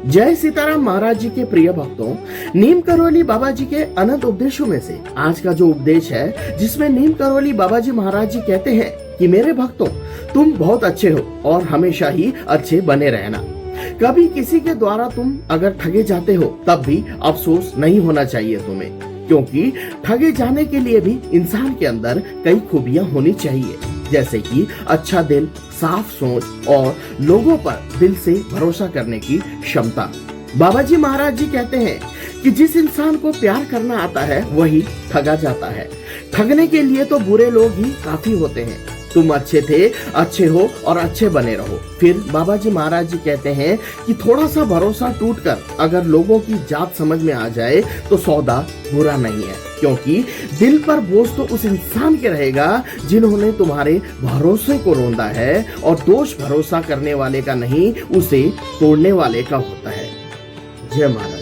जय सीताराम महाराज जी के प्रिय भक्तों, नीम करौली बाबा जी के अनंत उपदेशों में से आज का जो उपदेश है, जिसमें नीम करौली बाबा जी महाराज जी कहते हैं कि मेरे भक्तों, तुम बहुत अच्छे हो और हमेशा ही अच्छे बने रहना। कभी किसी के द्वारा तुम अगर ठगे जाते हो तब भी अफसोस नहीं होना चाहिए तुम्हें, क्योंकि ठगे जाने के लिए भी इंसान के अंदर कई खूबियां होनी चाहिए, जैसे कि अच्छा दिल, साफ सोच और लोगों पर दिल से भरोसा करने की क्षमता। बाबा जी महाराज जी कहते हैं कि जिस इंसान को प्यार करना आता है वही ठगा जाता है। ठगने के लिए तो बुरे लोग ही काफी होते हैं। तुम अच्छे थे, अच्छे हो और अच्छे बने रहो। फिर बाबा जी महाराज जी कहते हैं कि थोड़ा सा भरोसा टूटकर अगर लोगों की जात समझ में आ जाए तो सौदा बुरा नहीं है, क्योंकि दिल पर बोझ तो उस इंसान के रहेगा जिन्होंने तुम्हारे भरोसे को रोंदा है, और दोष भरोसा करने वाले का नहीं, उसे तोड़ने वाले का होता है। जय महाराज।